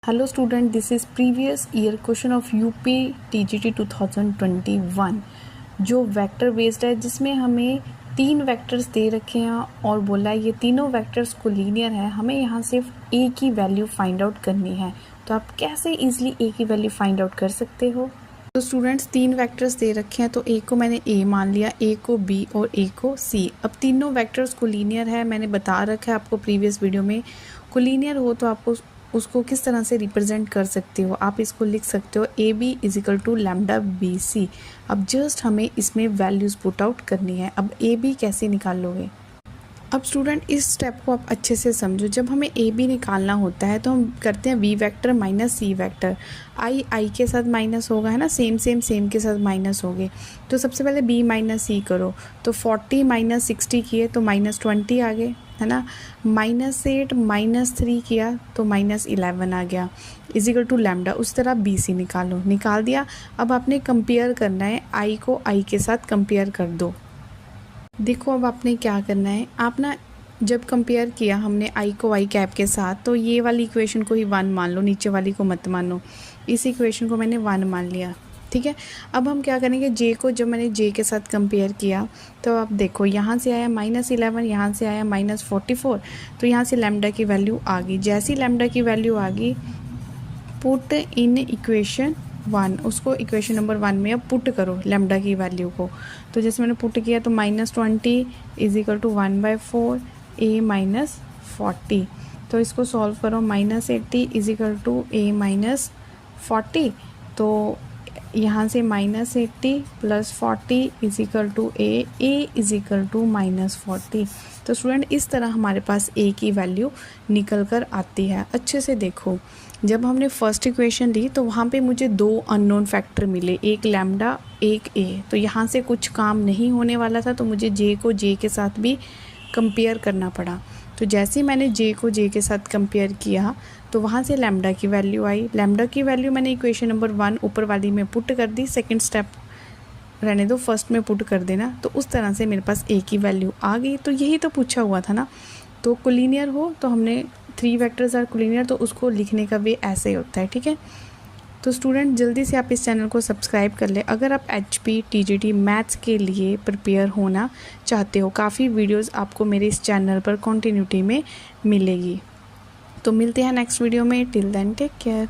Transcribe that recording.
Hello student, this is previous year question of UP TGT 2021 जो vector based है, जिसमें हमें 3 वेक्टर्स दे रखे हैं और बोला है ये तीनों वेक्टर्स को लीनियर है। हमें यहाँ सिर्फ ए की वैल्यू फाइंड आउट करनी है। तो आप कैसे इजीली ए की वैल्यू फाइंड आउट कर सकते हो? तो स्टूडेंट्स 3 वेक्टर्स दे रखे हैं, तो ए को मैंने ए मान लिया, ए को बी और ए को सी। अब तीनों वेक्टर्स को लीनियर है, मैंने बता रखा है आपको प्रीवियस वीडियो में। को लीनियर हो तो आपको उसको किस तरह से रिप्रेजेंट कर सकते हो, आप इसको लिख सकते हो A B is equal to lambda B C. अब जस्ट हमें इसमें वैल्यूज़ पुट आउट करनी है। अब ए बी कैसे निकालोगे? अब स्टूडेंट इस स्टेप को आप अच्छे से समझो। जब हमें ए बी निकालना होता है तो हम करते हैं V vector minus C vector. I के साथ माइनस होगा, है ना, सेम के साथ माइनस हो गए। तो सबसे पहले बी माइनस सी करो, तो 40 माइनस 60 किए तो माइनस 20 आ गए, है ना। -8 माइनस 3 किया तो -11 आ गया, इजिकल टू लैम्डा। उस तरह बी सी निकाल दिया। अब आपने कंपेयर करना है, आई को आई के साथ कंपेयर कर दो। देखो अब आपने क्या करना है, आप ना जब कंपेयर किया हमने आई को आई कैप के साथ, तो ये वाली इक्वेशन को ही 1 मान लो, नीचे वाली को मत मानो। इस इक्वेशन को मैंने 1 मान लिया, ठीक है। अब हम क्या करेंगे, जे को जब मैंने जे के साथ कंपेयर किया तो आप देखो यहाँ से आया -11, यहाँ से आया -44, तो यहाँ से लैम्डा की वैल्यू आ गई। जैसी लैम्डा की वैल्यू आ गई, पुट इन इक्वेशन 1, उसको इक्वेशन नंबर 1 में अब पुट करो लैम्डा की वैल्यू को। तो जैसे मैंने पुट किया तो -20 is equal to 1/4 a minus 40। तो इसको सॉल्व करो, -80 is equal to a minus 40। तो यहाँ से -80 plus 40 is equal to a is equal to -40। तो स्टूडेंट इस तरह हमारे पास a की वैल्यू निकल कर आती है। अच्छे से देखो, जब हमने फर्स्ट इक्वेशन ली तो वहाँ पे मुझे 2 अननोन फैक्टर मिले, एक लैम्डा एक a। तो यहाँ से कुछ काम नहीं होने वाला था, तो मुझे j को j के साथ भी कंपेयर करना पड़ा। तो जैसे ही मैंने j को j के साथ कंपेयर किया तो वहाँ से लैम्डा की वैल्यू आई। लैम्डा की वैल्यू मैंने इक्वेशन नंबर 1 ऊपर वाली में पुट कर दी। सेकंड स्टेप रहने दो, फर्स्ट में पुट कर देना। तो उस तरह से मेरे पास a की वैल्यू आ गई। तो यही तो पूछा हुआ था ना। तो कोलिनियर हो तो हमने 3 वेक्टर्स आर कोलिनियर, तो उसको लिखने का वे ऐसे ही होता है, ठीक है। तो स्टूडेंट जल्दी से आप इस चैनल को सब्सक्राइब कर ले अगर आप HP TGT मैथ्स के लिए प्रिपेयर होना चाहते हो। काफ़ी वीडियोस आपको मेरे इस चैनल पर कंटिन्यूटी में मिलेगी। तो मिलते हैं नेक्स्ट वीडियो में। Till then take care.